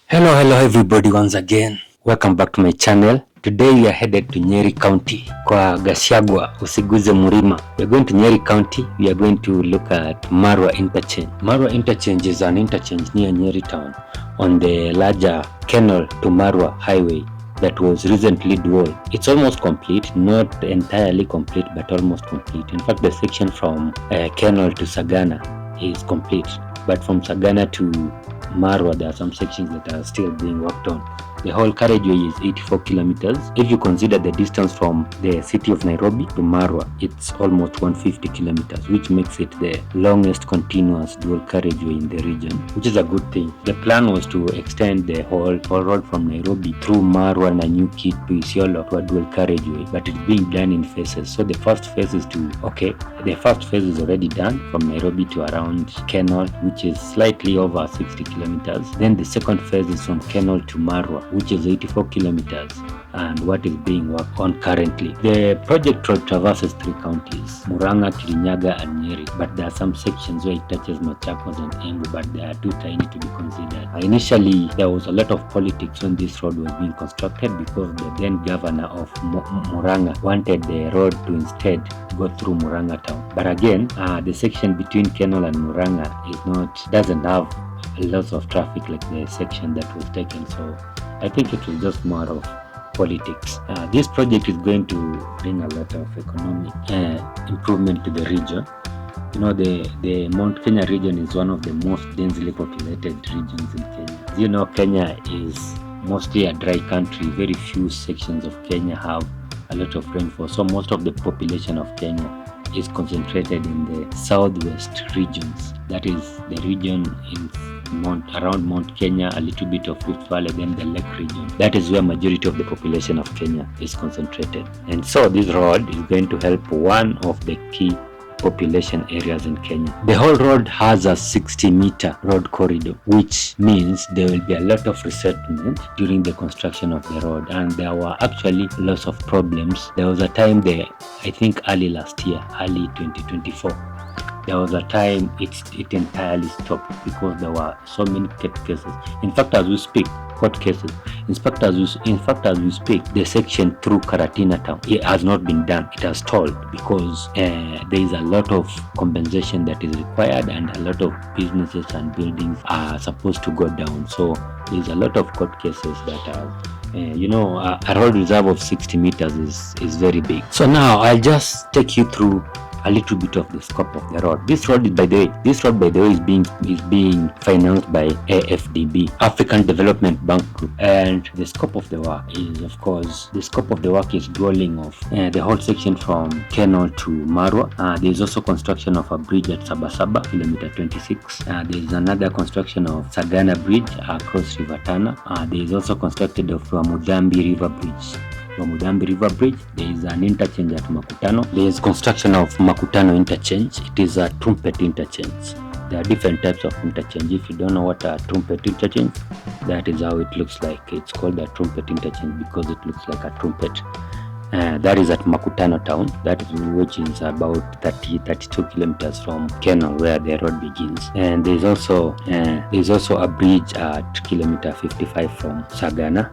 Hello everybody once again. Welcome back to my channel. Today we are headed to Nyeri County kwa Gachagua, usiguze Murima. We are going to Nyeri County. We are going to look at Marua Interchange. Marua Interchange is an interchange near Nyeri Town on the larger Kenol to Marua highway that was recently dual. It's almost complete, not entirely complete, but almost complete. In fact, the section from Kenol to Sagana is complete, but from Sagana to Marua, there are some sections that are still being worked on. The whole carriageway is 84 kilometers. If you consider the distance from the city of Nairobi to Marua, it's almost 150 kilometers, which makes it the longest continuous dual carriageway in the region, which is a good thing. The plan was to extend the whole road from Nairobi through Marua, Nanyuki to Isiolo to a dual carriageway, but it's being done in phases. So the first phase is already done from Nairobi to around Kenol, which is slightly over 60 kilometers. Then the second phase is from Kenol to Marua, which is 84 kilometers, and what is being worked on currently. The project traverses 3 counties, Murang'a, Kirinyaga and Nyeri, but there are some sections where it touches Machakos and Embu, but they are too tiny to be considered. Initially, there was a lot of politics when this road was being constructed because the then governor of Murang'a wanted the road to instead go through Murang'a town. But again, the section between Kenol and Murang'a doesn't have lots of traffic like the section that was taken, so I think it was just more of politics. This project is going to bring a lot of economic improvement to the region. You know, the Mount Kenya region is one of the most densely populated regions in Kenya. You know, Kenya is mostly a dry country. Very few sections of Kenya have a lot of rainfall, so most of the population of Kenya is concentrated in the southwest regions. That is the region around Mount Kenya, a little bit of Rift Valley, then the lake region. That is where majority of the population of Kenya is concentrated. And so this road is going to help one of the key population areas in Kenya. The whole road has a 60-meter road corridor, which means there will be a lot of resettlement during the construction of the road, and there were actually lots of problems. There was a time there, I think early 2024, there was a time it entirely stopped because there were so many court cases. In fact, as we speak, court cases. In fact, as we speak, the section through Karatina town, it has not been done. It has stalled because there is a lot of compensation that is required, and a lot of businesses and buildings are supposed to go down. So there is a lot of court cases that are a road reserve of 60 meters is very big. So now I'll just take you through a little bit of the scope of the road. This road, by the way, is being financed by AFDB, African Development Bank Group, and the scope of the work is drawing of the whole section from Kenol to Marua. There is also construction of a bridge at Sabasaba, kilometer 26. There is another construction of Sagana Bridge across River Tana. There is also constructed of Mudambi River Bridge. There is an interchange at Makutano. There is construction of Makutano interchange. It is a trumpet interchange. There are different types of interchange. If you don't know what a trumpet interchange, that is how it looks like. It's called a trumpet interchange because it looks like a trumpet. That is at Makutano town, which is about 32 kilometers from Kenol, where the road begins. And there is also a bridge at kilometer 55 from Sagana.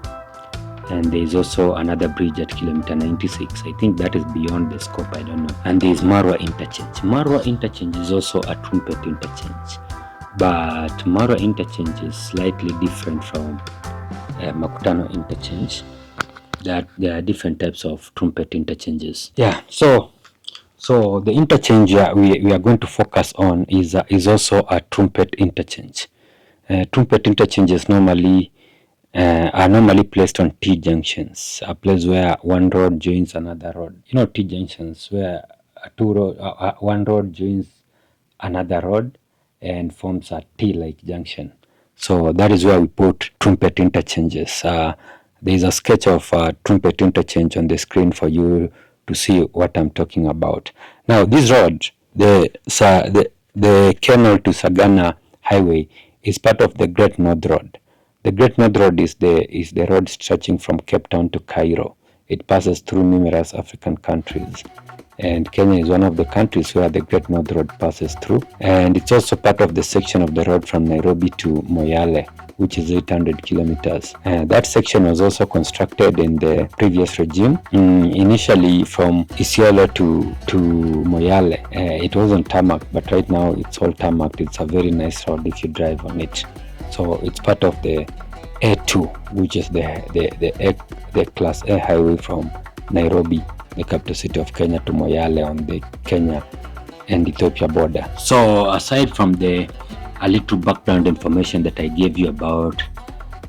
And there is also another bridge at kilometer 96. I think that is beyond the scope, I don't know. And there is Marua Interchange. Marua Interchange is also a trumpet interchange, but Marua Interchange is slightly different from Makutano Interchange. There are different types of trumpet interchanges. Yeah, so the interchange we are going to focus on is also a trumpet interchange. Trumpet interchanges are normally placed on T-junctions, a place where one road joins another road. You know, T-junctions where one road joins another road and forms a T-like junction. So that is where we put trumpet interchanges. There is a sketch of a trumpet interchange on the screen for you to see what I'm talking about. Now, this road, the Kenol to Sagana highway, is part of the Great North Road. The Great North Road is the road stretching from Cape Town to Cairo. It passes through numerous African countries, and Kenya is one of the countries where the Great North Road passes through. And it's also part of the section of the road from Nairobi to Moyale, which is 800 kilometers. That section was also constructed in the previous regime. Initially from Isiolo to Moyale, it wasn't tarmac, but right now it's all tarmac. It's a very nice road if you drive on it. So it's part of the A2, which is the class A highway from Nairobi, the capital city of Kenya, to Moyale on the Kenya and Ethiopia border. So aside from a little background information that I gave you about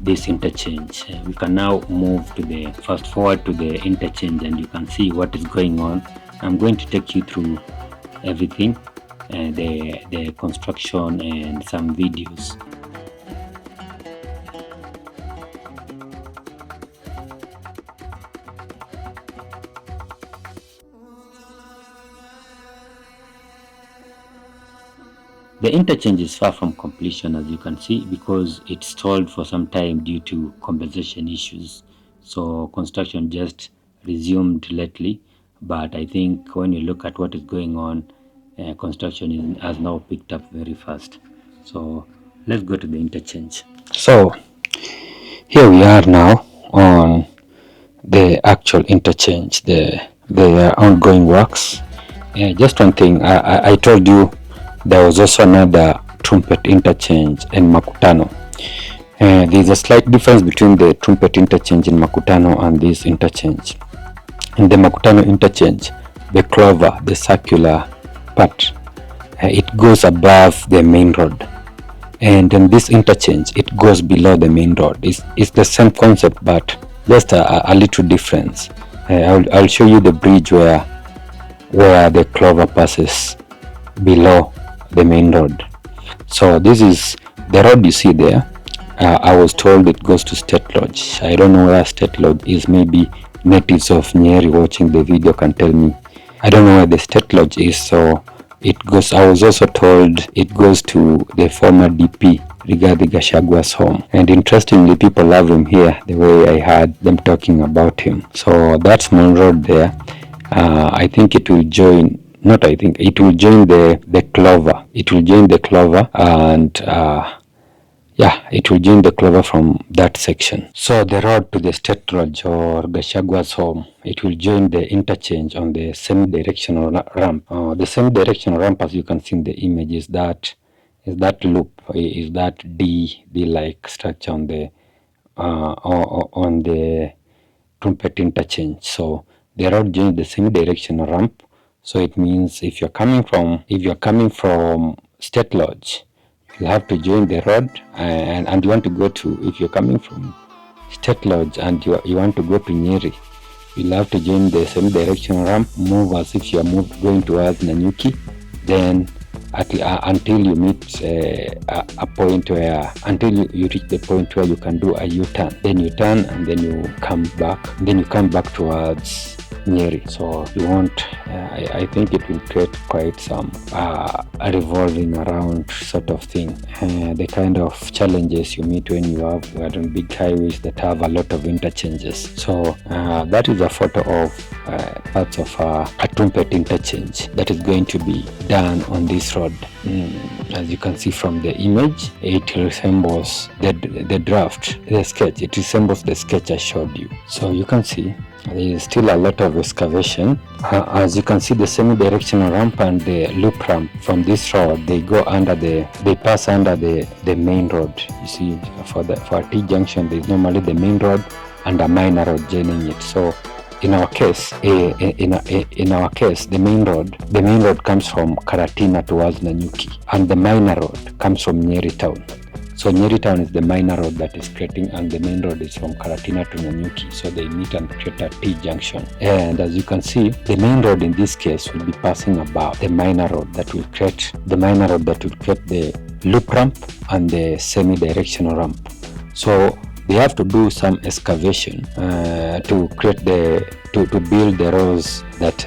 this interchange, we can now move to fast forward to the interchange, and you can see what is going on. I'm going to take you through everything, the construction and some videos. The interchange is far from completion, as you can see, because it stalled for some time due to compensation issues. So construction just resumed lately, but I think when you look at what is going on, construction has now picked up very fast. So let's go to the interchange. So here we are now on the actual interchange, the ongoing works. Just one thing, I told you there was also another trumpet interchange in Makutano. There's a slight difference between the trumpet interchange in Makutano and this interchange. In the Makutano interchange, the clover, the circular part, it goes above the main road. And in this interchange, it goes below the main road. It's the same concept, but just a little difference. I'll show you the bridge where the clover passes below the main road. So this is the road you see there. I was told it goes to State Lodge. I don't know where State Lodge is. Maybe natives of Nyeri watching the video can tell me. I don't know where the State Lodge is. So it goes. I was also told it goes to the former DP Rigathi Gachagua's home. And interestingly, people love him here, the way I heard them talking about him. So that's main road there. I think it will join. Not I think, it will join the clover. It will join the clover, and it will join the clover from that section. So the road to the State Lodge or Gachagua's home, it will join the interchange on the semi-directional ramp. The semi-directional ramp, as you can see in the image, is that loop, is that D-like structure on the trumpet interchange. So the road joins the semi-directional ramp. So it means if you're coming from State Lodge, you'll have to join the road, and you want to go to, if you're coming from State Lodge and you want to go to Nyeri, you'll have to join the semi-directional ramp, move as if you're going towards Nanyuki, then until you meet a point where, until you reach the point where you can do a U-turn. Then you turn and then you come back. Then you come back towards Nyeri. So you won't, I think it will create quite some a revolving around sort of thing. The kind of challenges you meet when you are on big highways that have a lot of interchanges. So that is a photo of parts of a trumpet interchange that is going to be done on this road. As you can see from the image, it resembles the draft, the sketch. It resembles the sketch I showed you. So you can see there is still a lot of excavation. As you can see, the semi-directional ramp and the loop ramp from this road, they pass under the main road. You see, for a T-junction, there is normally the main road and a minor road joining it. So in our case, the main road comes from Karatina towards Nanyuki, and the minor road comes from Nyeri Town. So Nyeri Town is the minor road that is creating, and the main road is from Karatina to Nanyuki. So they meet and create a T-junction. And as you can see, the main road in this case will be passing above the minor road that will create the loop ramp and the semi-directional ramp. So they have to do some excavation to create to build the roads that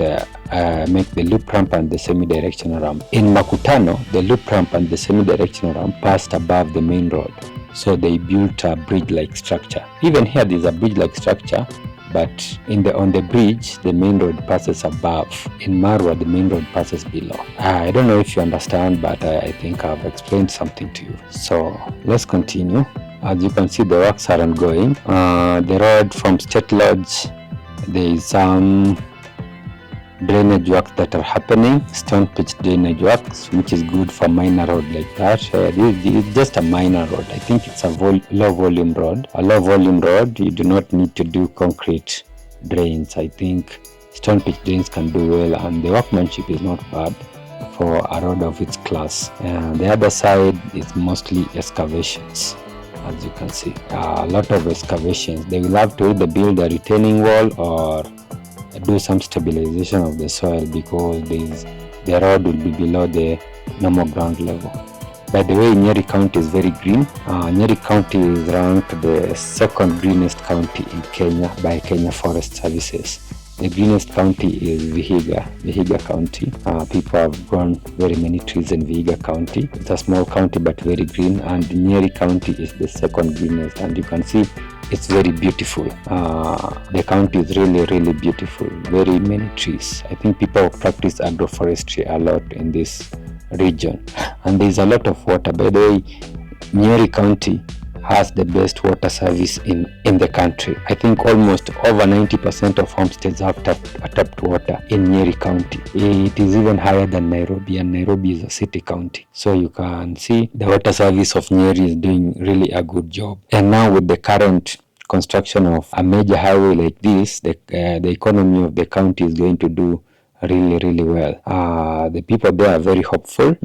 make the loop ramp and the semi-directional ramp. In Makutano, the loop ramp and the semi-directional ramp passed above the main road. So they built a bridge-like structure. Even here there's a bridge-like structure, but on the bridge, the main road passes above. In Marua, the main road passes below. I don't know if you understand, but I think I've explained something to you. So let's continue. As you can see, the works are ongoing. The road from State Lodge, there is some drainage works that are happening, stone pitch drainage works, which is good for minor road like that. It's just a minor road. I think it's a low volume road. A low volume road, you do not need to do concrete drains. I think stone pitch drains can do well, and the workmanship is not bad for a road of its class. And the other side is mostly excavations. As you can see, a lot of excavations. They will have to either build a retaining wall or do some stabilization of the soil, because the road will be below the normal ground level. By the way, Nyeri County is very green. Nyeri County is ranked the second greenest county in Kenya by Kenya Forest Services. The greenest county is Vihiga County. People have grown very many trees in Vihiga County. It's a small county but very green, and Nyeri County is the second greenest, and you can see it's very beautiful. The county is really beautiful. Very many trees. I think people practice agroforestry a lot in this region, and there's a lot of water. By the way, Nyeri County has the best water service in the country. I think almost over 90% of homesteads have tapped water in Nyeri County. It is even higher than Nairobi, and Nairobi is a city county. So you can see the water service of Nyeri is doing really a good job. And now with the current construction of a major highway like this, the economy of the county is going to do really well. The people there are very hopeful,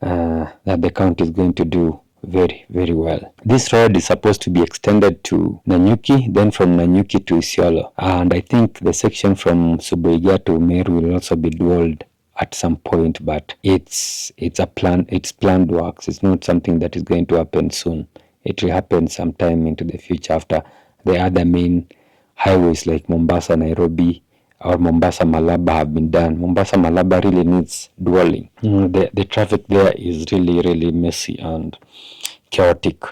that the county is going to do very well. This road is supposed to be extended to Nanyuki, then from Nanyuki to Isiolo, and I think the section from Subuiga to Meru will also be dualed at some point, but it's planned works. It's not something that is going to happen soon. It will happen sometime into the future after the other main highways like Mombasa, Nairobi, or Mombasa, Malaba have been done. Mombasa, Malaba really needs dualing. The traffic there is really messy and chaotic.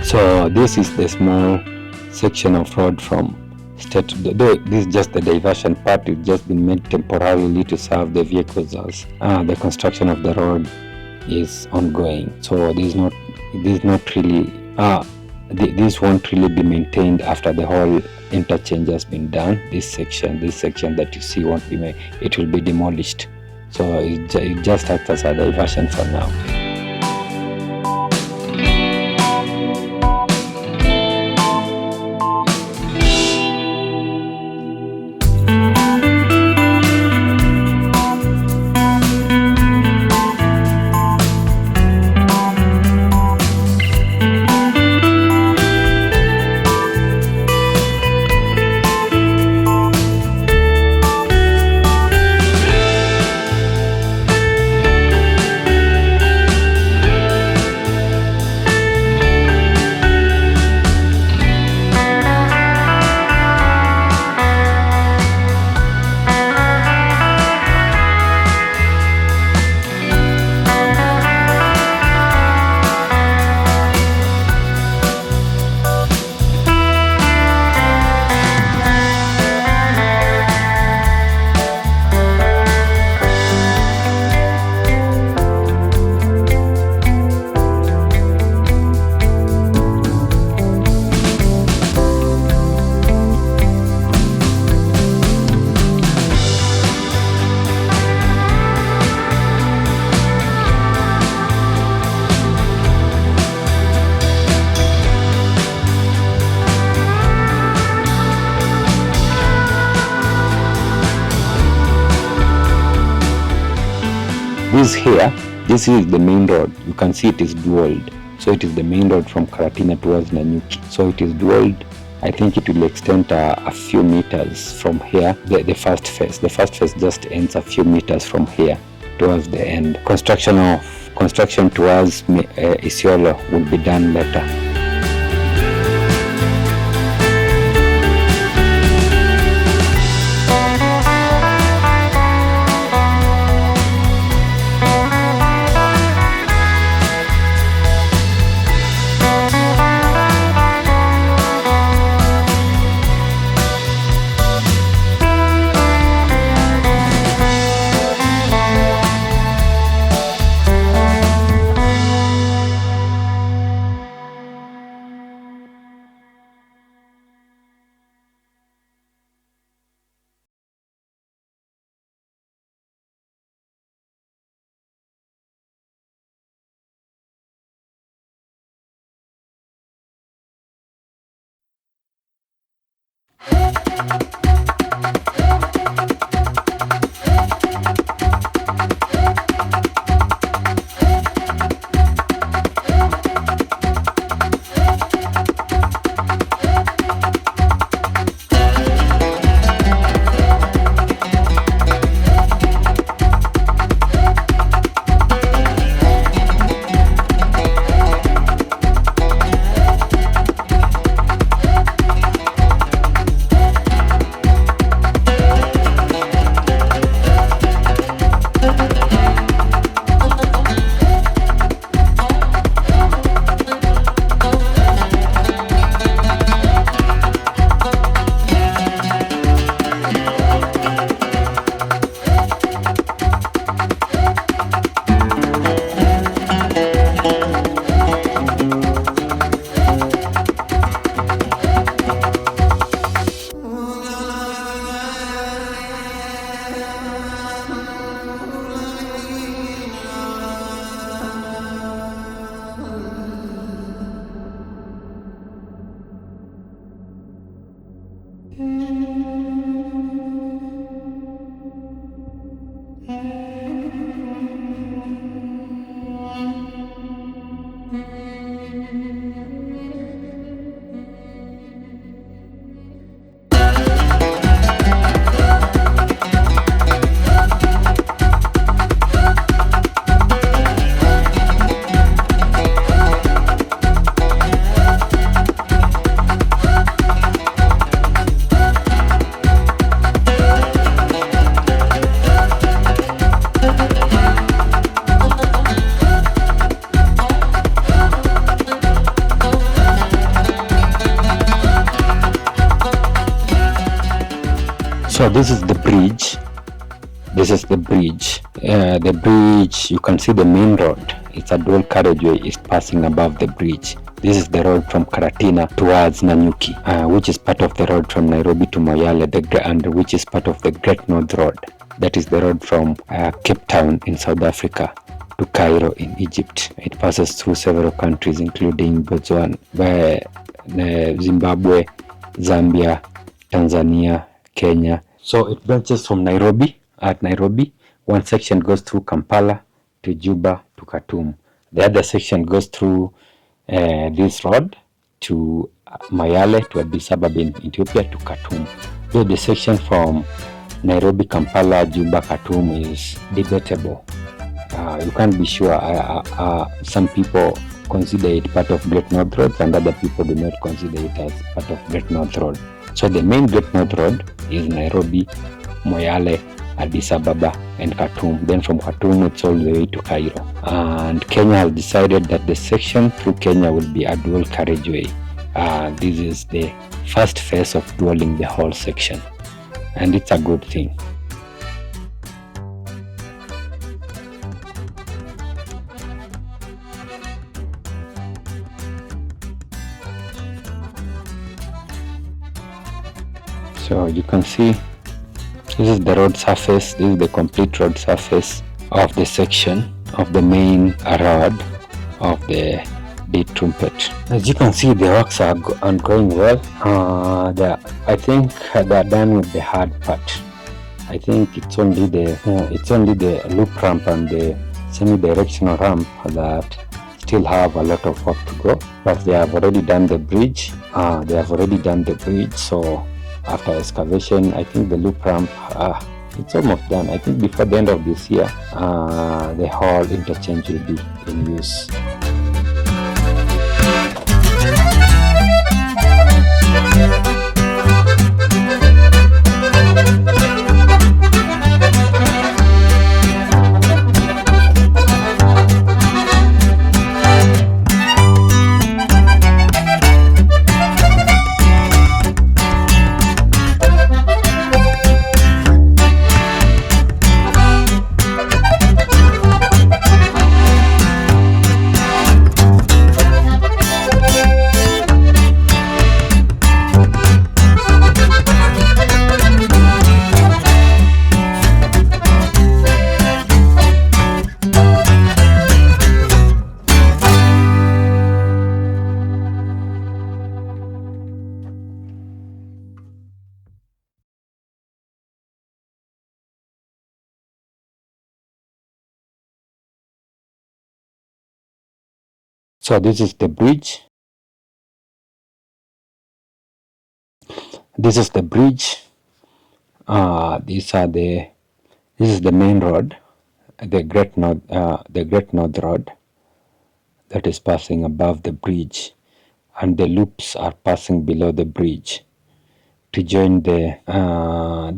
So this is the small section of road from State. This is just the diversion part. It's just been made temporarily to serve the vehicles as the construction of the road is ongoing. So this won't really be maintained after the whole interchange has been done. This section that you see won't be made. It will be demolished. So it just acts as a diversion for now. This is the main road. You can see it is dualed. So it is the main road from Karatina towards Nanyuki. So it is dualed. I think it will extend a few meters from here. The first phase just ends a few meters from here towards the end. Construction towards Isiolo will be done later. So this is the bridge. This is the bridge. The bridge, you can see the main road. It's a dual carriageway is passing above the bridge. This is the road from Karatina towards Nanyuki, which is part of the road from Nairobi to Moyale, and which is part of the Great North Road. That is the road from Cape Town in South Africa to Cairo in Egypt. It passes through several countries, including Botswana, Zimbabwe, Zambia, Tanzania, Kenya. So it branches from Nairobi. At Nairobi, one section goes through Kampala to Juba to Khartoum. The other section goes through this road to Moyale to Addis Ababa in Ethiopia to Khartoum. So the section from Nairobi, Kampala, Juba, Khartoum is debatable. You can't be sure. Some people consider it part of Great North Road and other people do not consider it as part of Great North Road. So the main Great North Road is Nairobi, Moyale, Addis Ababa and Khartoum. Then from Khartoum it's all the way to Cairo. And Kenya has decided that the section through Kenya will be a dual carriageway. This is the first phase of dualing the whole section, and it's a good thing. So you can see this is the road surface. This is the complete road surface of the section of the main road of the big trumpet. As you can see, the works are going well. I think they're done with the hard part. I think it's only the loop ramp and the semi-directional ramp that still have a lot of work to go. But they have already done the bridge. So after excavation, I think the loop ramp, it's almost done. I think before the end of this year, the whole interchange will be in use. So this is the bridge. This is the bridge. This is the main road, the Great North Road that is passing above the bridge, and the loops are passing below the bridge to join the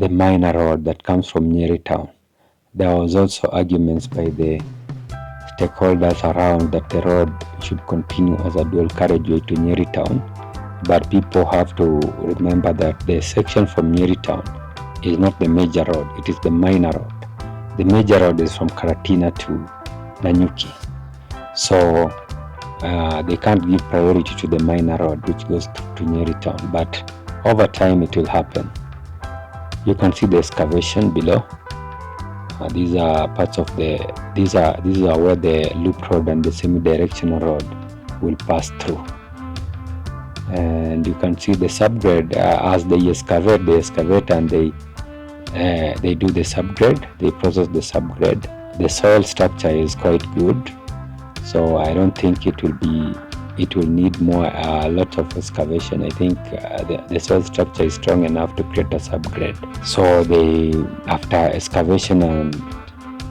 minor road that comes from Nyeri town. There was also arguments by the stakeholders around that the road should continue as a dual carriageway to Nyeri town, but people have to remember that the section from Nyeri town is not the major road, it is the minor road. The major road is from Karatina to Nanyuki. So they can't give priority to the minor road which goes to Nyeri town, but over time it will happen. You can see the excavation below. These are parts of these are where the loop road and the semi-directional road will pass through. And you can see the subgrade as they excavate and they do the subgrade, they process the subgrade. The soil structure is quite good, so I don't think it will need a lot of excavation. I think the soil structure is strong enough to create a subgrade. So after excavation and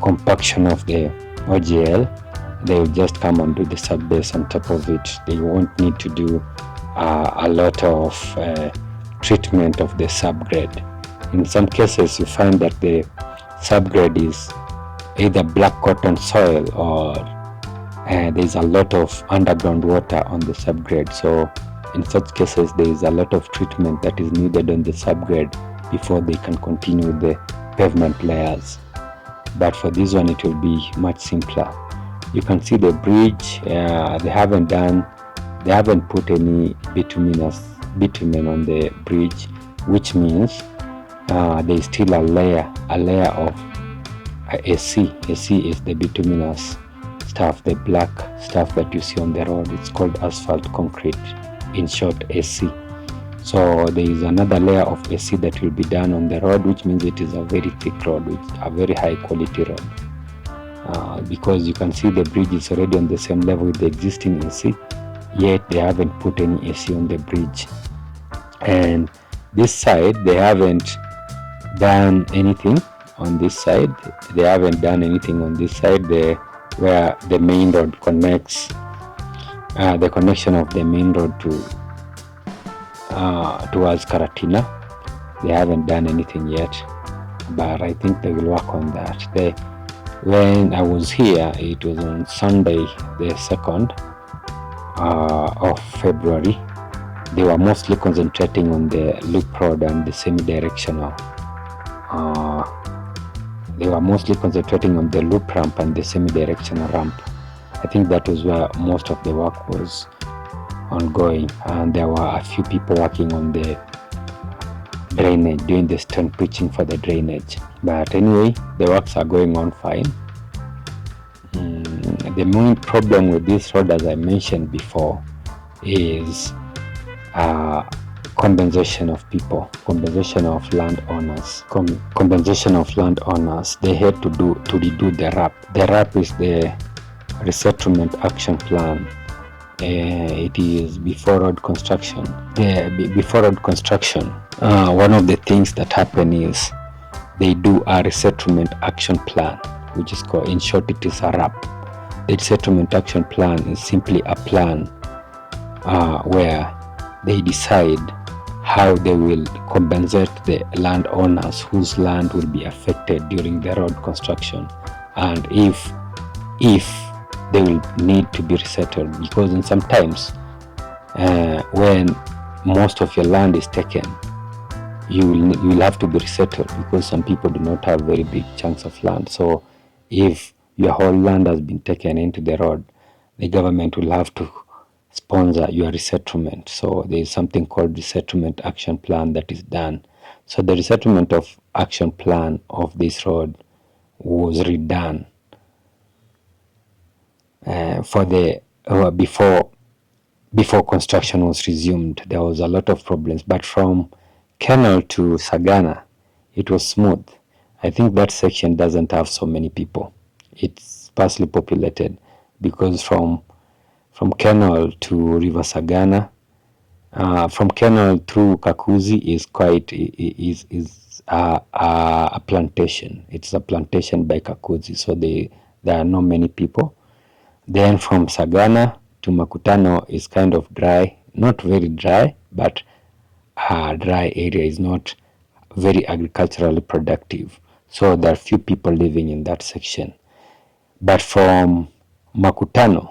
compaction of the OGL, they will just come and do the subbase on top of it. They won't need to do a lot of treatment of the subgrade. In some cases, you find that the subgrade is either black cotton soil or there's a lot of underground water on the subgrade. So in such cases, there is a lot of treatment that is needed on the subgrade before they can continue the pavement layers. But for this one, it will be much simpler. You can see the bridge. They haven't put any bitumen on the bridge, which means there is still a layer of AC. AC is the bituminous stuff, the black stuff that you see on the road. It's called asphalt concrete, in short AC. So there is another layer of AC that will be done on the road, which means it is a very thick road, a very high quality road. Because you can see the bridge is already on the same level with the existing AC, yet they haven't put any AC on the bridge. And this side, they haven't done anything on this side. They haven't done anything on this side, where the main road connects, the connection of the main road towards Karatina. They haven't done anything yet, but I think they will work on that. When I was here, it was on Sunday, the 2nd of February. They were mostly concentrating on the loop road and the semi-directional. They were mostly concentrating on the loop ramp and the semi-directional ramp. I think that was where most of the work was ongoing, and there were a few people working on the drainage, doing the stone pitching for the drainage. But anyway, the works are going on fine. The main problem with this road, as I mentioned before, is compensation of people, compensation of landowners. They had to redo the RAP. The RAP is the Resettlement Action Plan. It is before road construction. One of the things that happen is they do a resettlement action plan, which is called, in short, it is a RAP. The resettlement action plan is simply a plan where they decide how they will compensate the landowners whose land will be affected during the road construction, and if they will need to be resettled, because in sometimes when most of your land is taken, you will have to be resettled, because some people do not have very big chunks of land. So if your whole land has been taken into the road, the government will have to sponsor your resettlement. So there is something called resettlement action plan that is done. So the resettlement of action plan of this road was redone before construction was resumed. There was a lot of problems, but from Kenol to Sagana, it was smooth. I think that section doesn't have so many people. It's sparsely populated, because from from Kenol to River Sagana. From Kenol through Kakuzi is a plantation. It's a plantation by Kakuzi, so there are not many people. Then from Sagana to Makutano is kind of dry, not very dry, but a dry area, is not very agriculturally productive. So there are few people living in that section. But from Makutano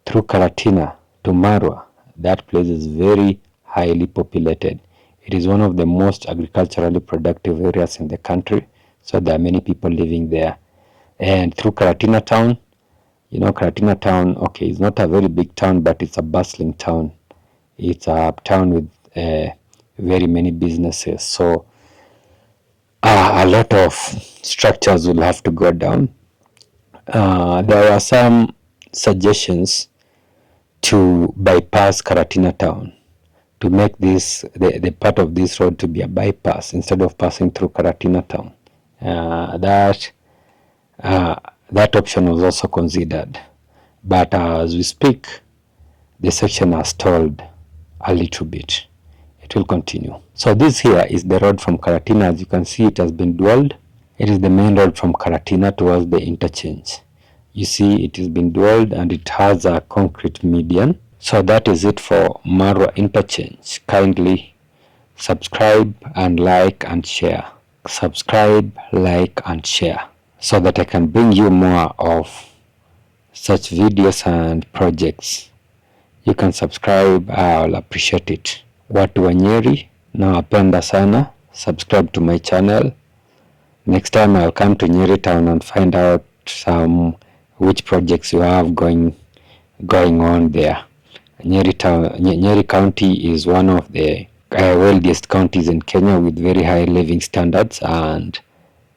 through Karatina to Marua, that place is very highly populated. It is one of the most agriculturally productive areas in the country, so there are many people living there. And through Karatina town, you know, Karatina town, okay, it's not a very big town, but it's a bustling town. It's a town with very many businesses, so a lot of structures will have to go down. There are some suggestions to bypass Karatina town, to make this the part of this road to be a bypass instead of passing through Karatina town. That option was also considered, but as we speak, the section has stalled a little bit. It will continue. So this here is the road from Karatina. As you can see, it has been dwelled. It is the main road from Karatina towards the interchange. You see, it has been dwelled and it has a concrete median. So that is it for Marua interchange. Kindly subscribe and like and share. Subscribe, like and share, so that I can bring you more of such videos and projects. You can subscribe, I'll appreciate it. Watu wa Nyeri, nawapenda sana. Subscribe to my channel. Next time I'll come to Nyeri town and find out which projects you have going on there. Nyeri County is one of the wealthiest counties in Kenya with very high living standards and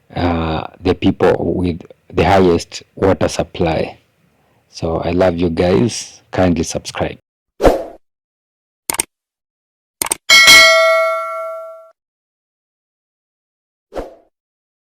the people with the highest water supply. So I love you guys. Kindly subscribe.